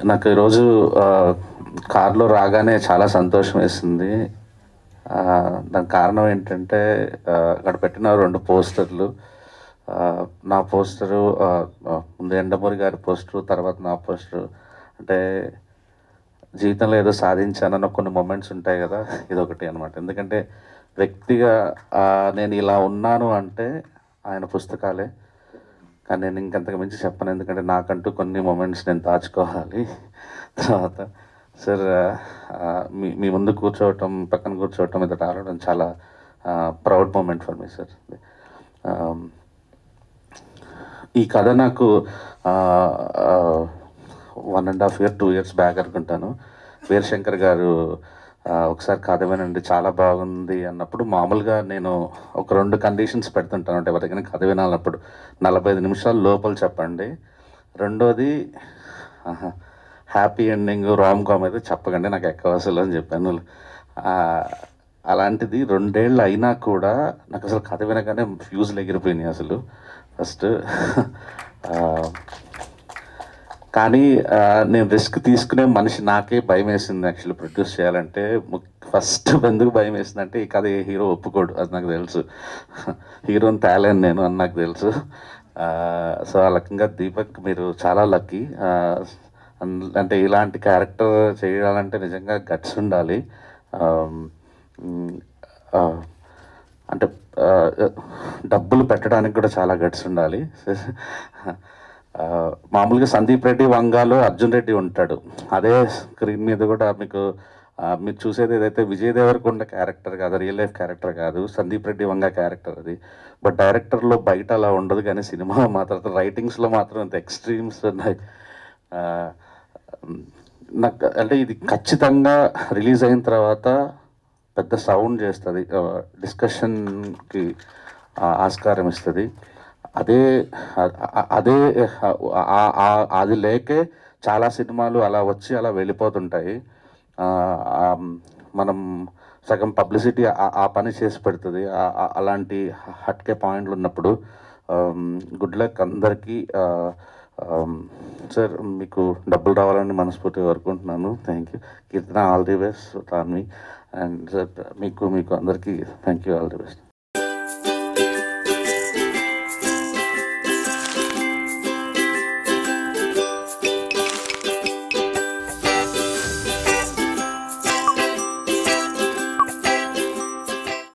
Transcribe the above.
నాకు ఈరోజు కార్లో రాగానే చాలా సంతోషం వేసింది. దానికి కారణం ఏంటంటే అక్కడ పెట్టిన 2 పోస్టర్లు. నా పోస్టరు ముందు యండమూరి గారి పోస్టరు, తర్వాత నా పోస్టరు. అంటే జీవితంలో ఏదో సాధించానన్న కొన్ని మొమెంట్స్ ఉంటాయి కదా, ఇదొకటి అనమాట. ఎందుకంటే వ్యక్తిగా నేను ఇలా ఉన్నాను అంటే ఆయన పుస్తకాలే. కానీ నేను ఇంకంతకు మించి చెప్పను, ఎందుకంటే నాకంటూ కొన్ని మొమెంట్స్ నేను దాచుకోవాలి. తర్వాత సార్ మీ మీ ముందు కూర్చోవటం, పక్కన కూర్చోవటం, ఇది రావడం చాలా proud moment for me sir. ఈ కథ నాకు 1.5 year 2 years బ్యాక్ అనుకుంటాను, వీరశంకర్ గారు ఒకసారి కథ వినండి చాలా బాగుంది అన్నప్పుడు, మామూలుగా నేను ఒక 2 కండిషన్స్ పెడుతుంటాను. అంటే ఎవరికైనా కథ వినాలన్నప్పుడు 45 నిమిషాలు లోపల చెప్పండి, రెండోది హ్యాపీ ఎండింగ్ రామ్ కామ్ అయితే చెప్పకండి, నాకు ఎక్కువ అసలు అని చెప్పాను. అలాంటిది 2 ఏళ్ళు అయినా కూడా నాకు అసలు కథ వినగానే ఫ్యూజులు ఎగిరిపోయినాయి అసలు ఫస్ట్. కానీ నేను రిస్క్ తీసుకునే మనిషి, నాకే భయం వేసింది యాక్చువల్లీ ప్రొడ్యూస్ చేయాలంటే. ఫస్ట్ ఎందుకు భయం వేసిందంటే, ఈ కథ ఏ హీరో ఒప్పుకోడు, అది నాకు తెలుసు. హీరోని తేలేను నేను అని నాకు తెలుసు. సో ఆ రకంగా దీపక్ మీరు చాలా లక్కీ. అంటే ఇలాంటి క్యారెక్టర్ చేయాలంటే నిజంగా గట్స్ ఉండాలి. అంటే డబ్బులు పెట్టడానికి కూడా చాలా గట్స్ ఉండాలి. మామూలుగా సందీప్ రెడ్డి వంగాలో అర్జున్ రెడ్డి ఉంటాడు, అదే స్క్రీన్ మీద కూడా మీకు మీరు చూసేది ఏదైతే విజయ్ దేవరకొండ క్యారెక్టర్ కాదు, రియల్ లైఫ్ క్యారెక్టర్ కాదు, సందీప్ రెడ్డి వంగ క్యారెక్టర్ అది. బట్ డైరెక్టర్లో బయట అలా ఉండదు, కానీ సినిమా మాత్రం రైటింగ్స్లో మాత్రం అంత ఎక్స్ట్రీమ్స్ ఉన్నాయి. నాకు అంటే ఇది ఖచ్చితంగా రిలీజ్ అయిన తర్వాత పెద్ద సౌండ్ చేస్తుంది, డిస్కషన్కి ఆస్కారం ఇస్తుంది. అదే అదే అది లేకే చాలా సినిమాలు అలా వచ్చి అలా వెళ్ళిపోతుంటాయి. మనం సగం పబ్లిసిటీ ఆ పని చేసి పెడుతుంది. అలాంటి హట్కే పాయింట్లు ఉన్నప్పుడు గుడ్ లక్ అందరికీ. సార్ మీకు డబ్బులు రావాలని మనస్ఫూర్తిగా కోరుకుంటున్నాను. Thank you. Keerthana all the best, Tanvi. And sir మీకు అందరికీ thank you, all the best.